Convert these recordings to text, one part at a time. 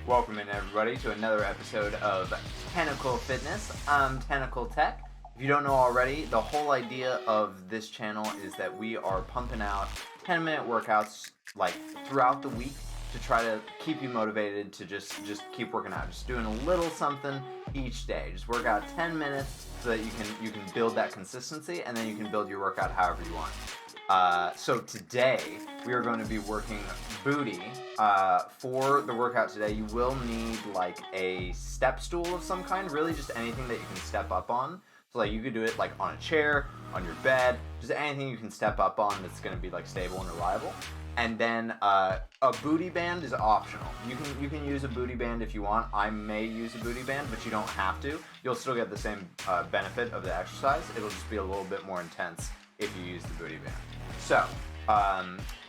Welcome in everybody to another episode of Tentacle Fitness. I'm Tentacle Tech. If you don't know already, the whole idea of this channel is that we are pumping out 10-minute workouts like throughout the week to try to keep you motivated to just keep working out. Just doing a little something each day. Just work out 10 minutes so that you can build that consistency, and then you can build your workout however you want. So today we are going to be working booty. For the workout today, you will need like a step stool of some kind, really just anything that you can step up on. So like you could do it like on a chair, on your bed, just anything you can step up on that's going to be like stable and reliable. And then a booty band is optional. You can use a booty band if you want. I may use a booty band, but you don't have to. You'll still get the same benefit of the exercise. It'll just be a little bit more intense if you use the booty band. So,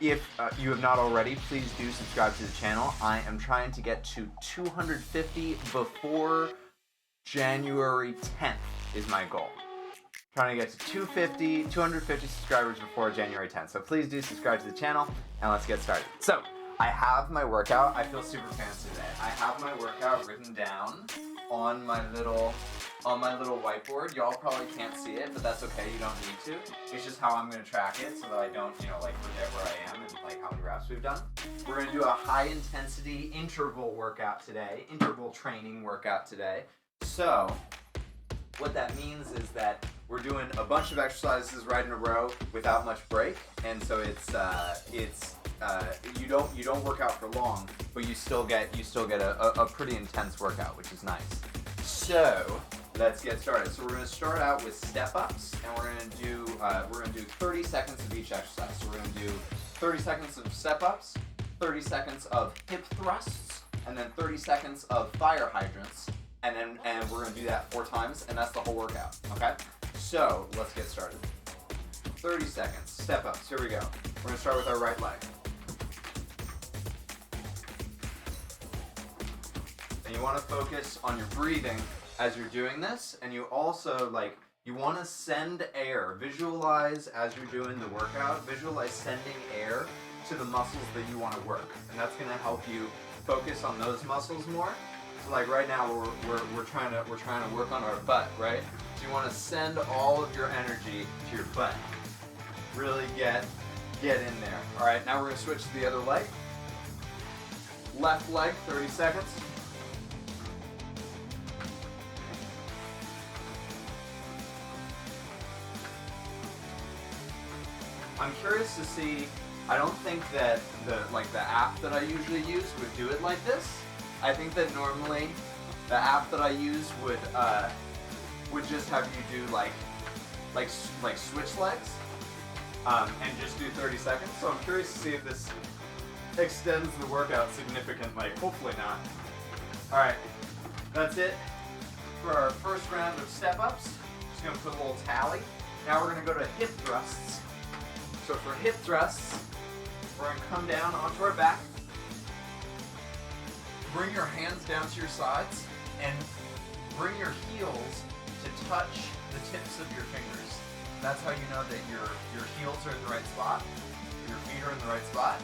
if you have not already, please do subscribe to the channel. I am trying to get to 250 before January 10th is my goal. Trying to get to 250 subscribers before January 10th. So please do subscribe to the channel, and let's get started. So, I have my workout. I feel super fancy today. I have my workout written down on my little whiteboard. Y'all probably can't see it, but that's okay. You don't need to. It's just how I'm going to track it so that I don't, like forget where I am and like how many reps we've done. We're going to do a high intensity interval workout today, interval training workout today. So what that means is that we're doing a bunch of exercises right in a row without much break, and so you don't work out for long, but you still get a pretty intense workout, which is nice. So let's get started. So we're going to start out with step-ups, and we're going to do 30 seconds of each exercise. So we're going to do 30 seconds of step-ups, 30 seconds of hip thrusts, and then 30 seconds of fire hydrants, and we're going to do that 4 times, and that's the whole workout. Okay? So let's get started. 30 seconds, step-ups. Here we go. We're going to start with our right leg. And you want to focus on your breathing as you're doing this, and you also you want to send air. Visualize as you're doing the workout, visualize sending air to the muscles that you want to work, and that's going to help you focus on those muscles more. So like right now we're trying to work on our butt, right? So you want to send all of your energy to your butt. Really get in there. All right, now we're going to switch to the other leg. Left leg, 30 seconds. I'm curious to see, I don't think that the app that I usually use would do it like this. I think that normally the app that I use would just have you do like switch legs and just do 30 seconds. So I'm curious to see if this extends the workout significantly. Hopefully not. All right, that's it for our first round of step-ups. Just gonna put a little tally. Now we're gonna go to hip thrusts. So for hip thrusts, we're going to come down onto our back, bring your hands down to your sides, and bring your heels to touch the tips of your fingers. That's how you know that your heels are in the right spot, your feet are in the right spot.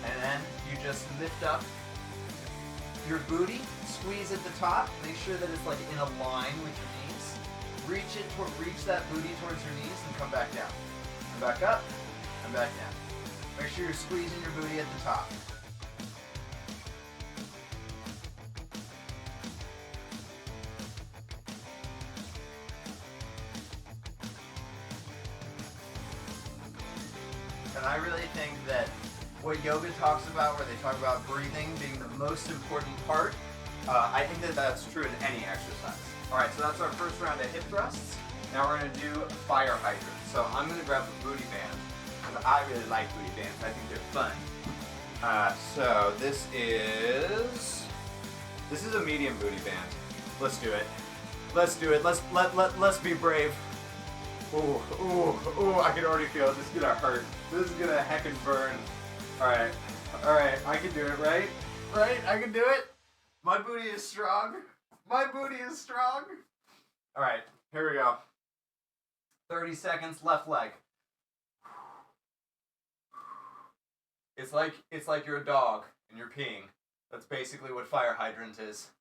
And then you just lift up your booty, squeeze at the top, make sure that it's like in a line with your knees. Reach that booty towards your knees and come back down. Back up and back down. Make sure you're squeezing your booty at the top. And I really think that what yoga talks about, where they talk about breathing being the most important part, I think that that's true in any exercise. Alright, so that's our first round of hip thrusts. Now we're going to do fire hydrants. So I'm going to grab the booty band, because I really like booty bands. I think they're fun. So this is a medium booty band. Let's do it. Let's do it. Let's be brave. Ooh, I can already feel it. This is going to hurt. This is going to heckin' burn. Alright, I can do it, right? Right? I can do it. My booty is strong. My booty is strong. Alright, here we go. 30 seconds, left leg. It's like you're a dog and you're peeing. That's basically what fire hydrant is.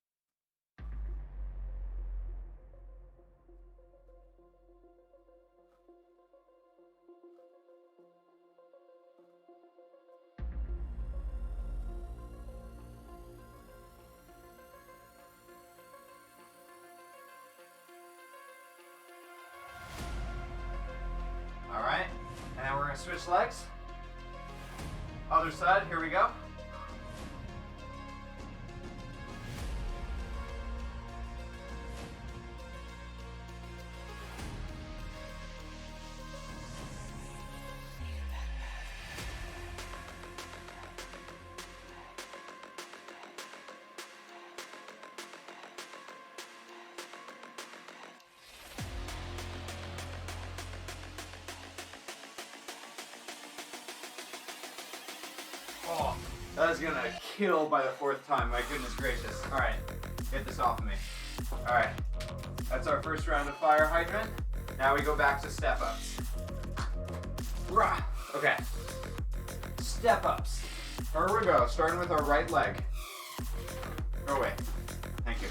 All right, and now we're gonna switch legs. Other side, here we go. Oh, that is gonna kill by the fourth time, my goodness gracious. All right, get this off of me. All right, that's our first round of fire hydrant. Now we go back to step ups. Rah. Okay, step ups. Here we go, starting with our right leg. Go away, thank you.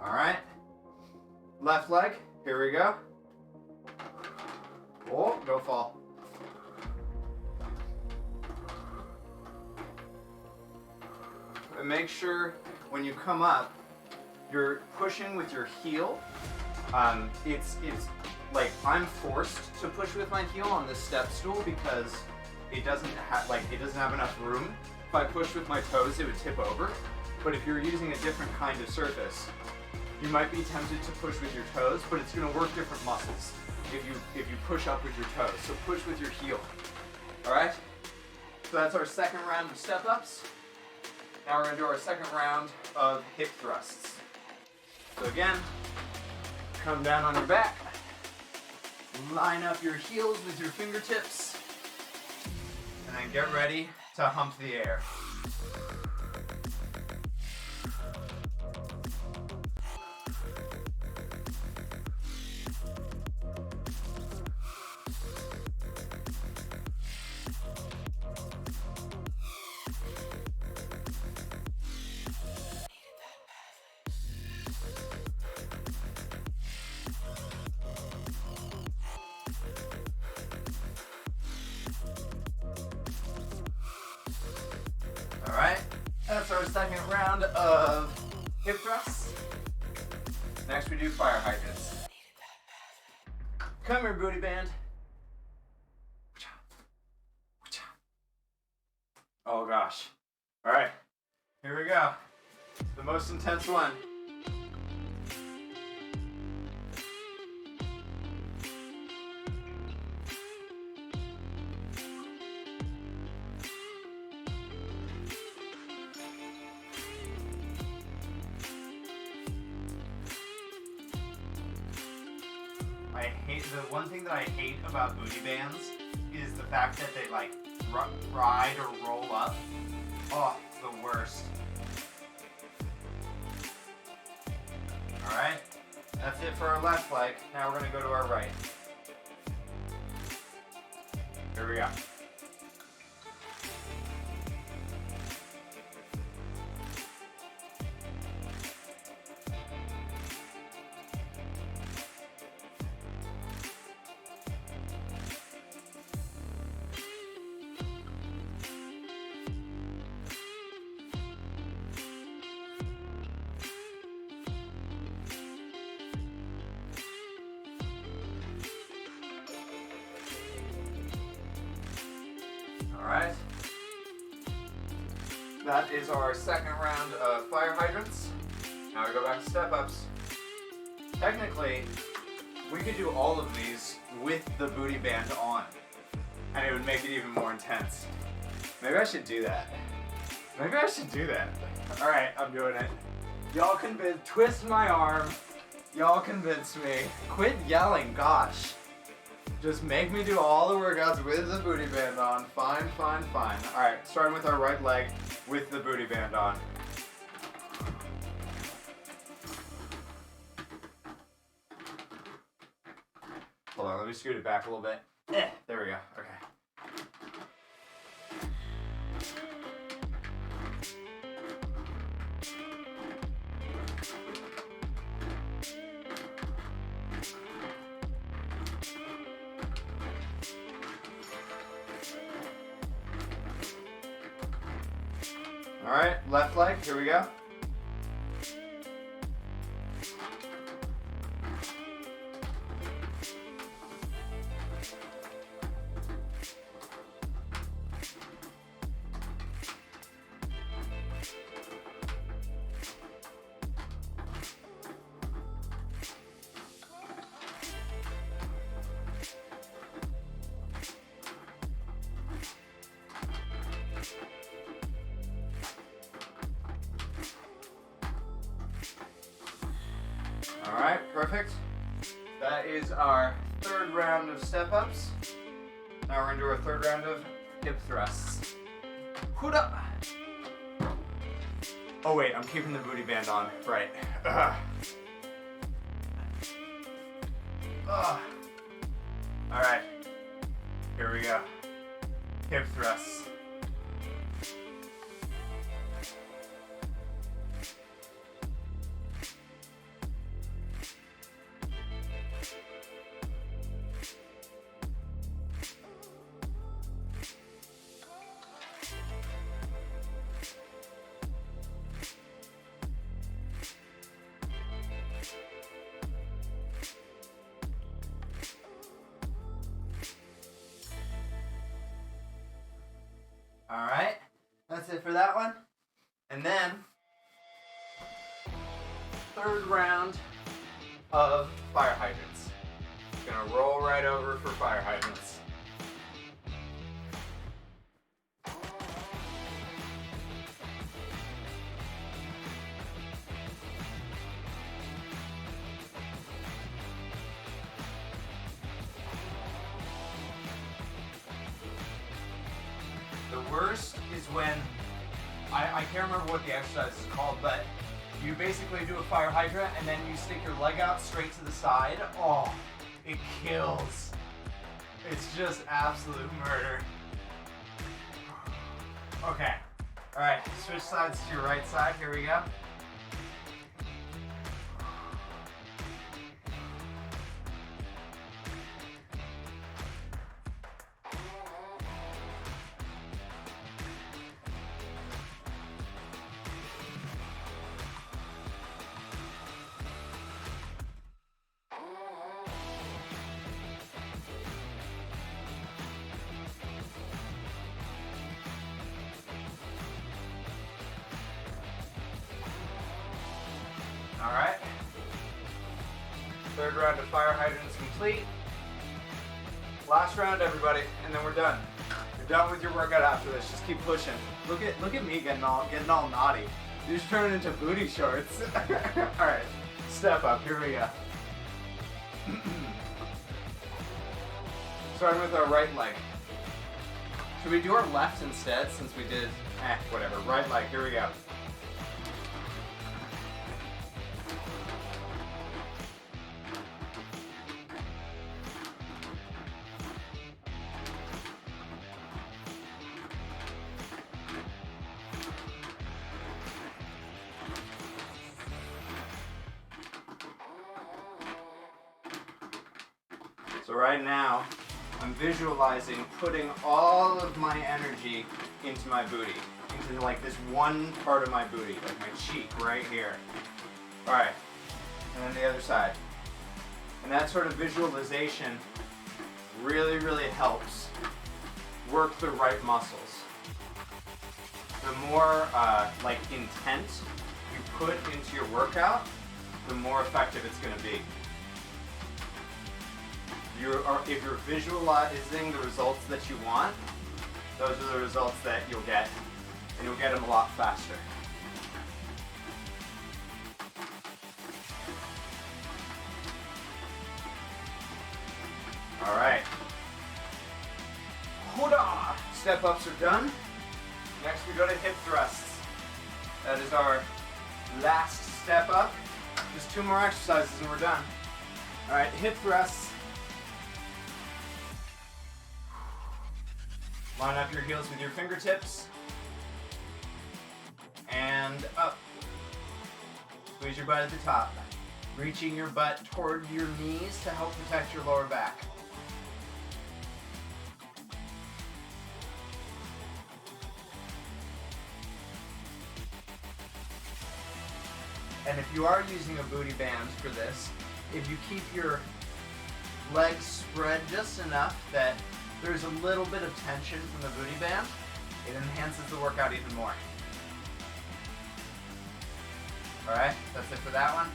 All right, left leg, here we go. Oh, go fall. And make sure when you come up, you're pushing with your heel. It's like I'm forced to push with my heel on this step stool because it doesn't have enough room. If I push with my toes, it would tip over. But if you're using a different kind of surface, you might be tempted to push with your toes, but it's going to work different muscles if you push up with your toes. So push with your heel. All right. So that's our second round of step ups. Now we're going to do our second round of hip thrusts. So again, come down on your back, line up your heels with your fingertips, and then get ready to hump the air. All right, that's our second round of hip thrusts. Next we do fire hydrants. Come here, booty band. Oh gosh. All right, here we go. The most intense one. The one thing that I hate about booty bands is the fact that they like ride or roll up. Oh, it's the worst. All right, that's it for our left leg. Now we're gonna go to our right. Here we go. All right, that is our second round of fire hydrants. Now we go back to step ups. Technically, we could do all of these with the booty band on, and it would make it even more intense. Maybe I should do that. All right, I'm doing it. Y'all twist my arm. Y'all convince me. Quit yelling, gosh. Just make me do all the workouts with the booty band on. Fine, fine, fine. All right, starting with our right leg with the booty band on. Hold on, let me scoot it back a little bit. There we go, okay. All right, left leg, here we go. All right, perfect. That is our third round of step-ups. Now we're gonna do our third round of hip thrusts. Huda. Oh wait, I'm keeping the booty band on. Right. All right, here we go. Hip thrusts. All right, that's it for that one. And then, third round of fire hydrants. Gonna roll right over for fire hydrants. The worst is when, I can't remember what the exercise is called, but you basically do a fire hydrant and then you stick your leg out straight to the side. Oh, it kills. It's just absolute murder. Okay, all right, switch sides to your right side, here we go. All right, third round of fire hydrants complete. Last round, everybody, and then we're done. You're done with your workout after this. Just keep pushing. Look at me getting all naughty. You're just turning into booty shorts. All right, step up. Here we go. Starting with our right leg. Should we do our left instead since we did? Whatever. Right leg. Here we go. So right now, I'm visualizing putting all of my energy into my booty, into like this one part of my booty, like my cheek right here. All right, and then the other side. And that sort of visualization really, really helps work the right muscles. The more like intent you put into your workout, the more effective it's going to be. If you're visualizing the results that you want, those are the results that you'll get, and you'll get them a lot faster. step-ups are done. Next we go to hip thrusts. That is our last step up. Just 2 more exercises and we're done. All right, hip thrusts. Line up your heels with your fingertips. And up. Squeeze your butt at the top. Reaching your butt toward your knees to help protect your lower back. And if you are using a booty band for this, if you keep your legs spread just enough that there's a little bit of tension from the booty band, it enhances the workout even more. Alright, that's it for that one.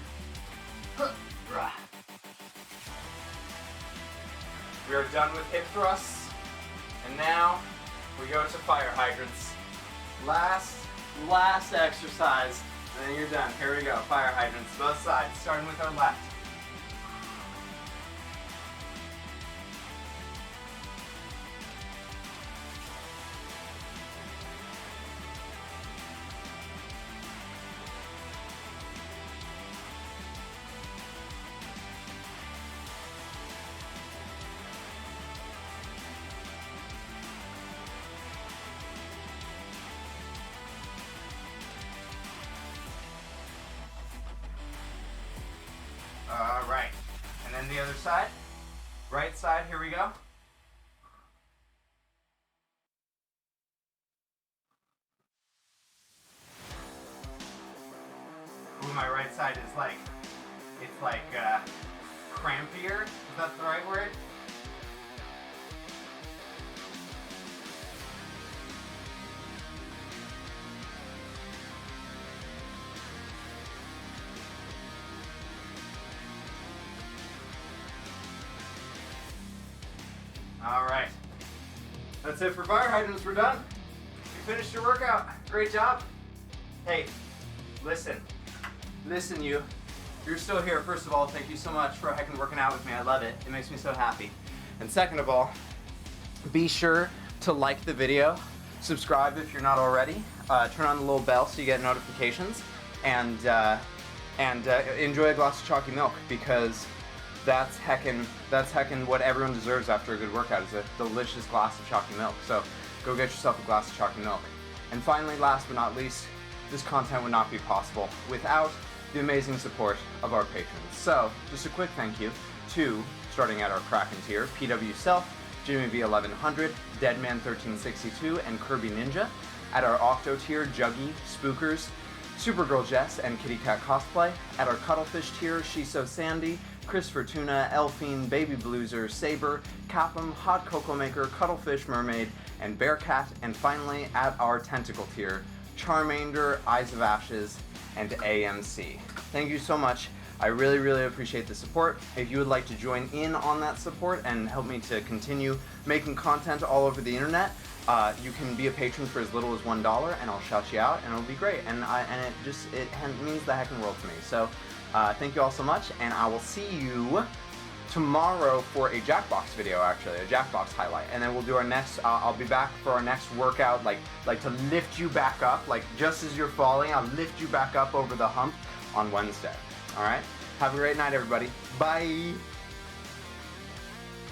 We are done with hip thrusts, and now we go to fire hydrants. Last exercise, and then you're done. Here we go, fire hydrants, both sides, starting with our left. Alright, and then the other side, right side, here we go. Ooh, my right side is like, it's like crampier, is that the right word? Alright, that's it for fire hydrants, we're done. You finished your workout, great job. Hey, listen you're still here. First of all, thank you so much for heckin' working out with me, I love it. It makes me so happy. And second of all, be sure to like the video, subscribe if you're not already, turn on the little bell so you get notifications, and enjoy a glass of chalky milk, because that's heckin' what everyone deserves after a good workout, is a delicious glass of chalky milk. So go get yourself a glass of chalky milk. And finally, last but not least, this content would not be possible without the amazing support of our patrons. So just a quick thank you to, starting at our Kraken tier, PW Self, Jimmy V1100, Deadman1362, and Kirby Ninja. At our Octo tier, Juggy, Spookers, Supergirl Jess, and Kitty Cat Cosplay. At our Cuttlefish tier, Shiso Sandy, Chris Fortuna, Elfine, Baby Blueser, Saber, Capum, Hot Cocoa Maker, Cuttlefish Mermaid, and Bearcat. And finally, at our Tentacle tier, Charmander, Eyes of Ashes, and AMC. Thank you so much. I really, really appreciate the support. If you would like to join in on that support and help me to continue making content all over the internet, you can be a patron for as little as $1, and I'll shout you out, and it'll be great. And it means the heckin' world to me. So thank you all so much, and I will see you tomorrow for a Jackbox video, actually, a Jackbox highlight. And then we'll do our next, I'll be back for our next workout, like to lift you back up, like just as you're falling, I'll lift you back up over the hump on Wednesday. All right? Have a great night, everybody. Bye.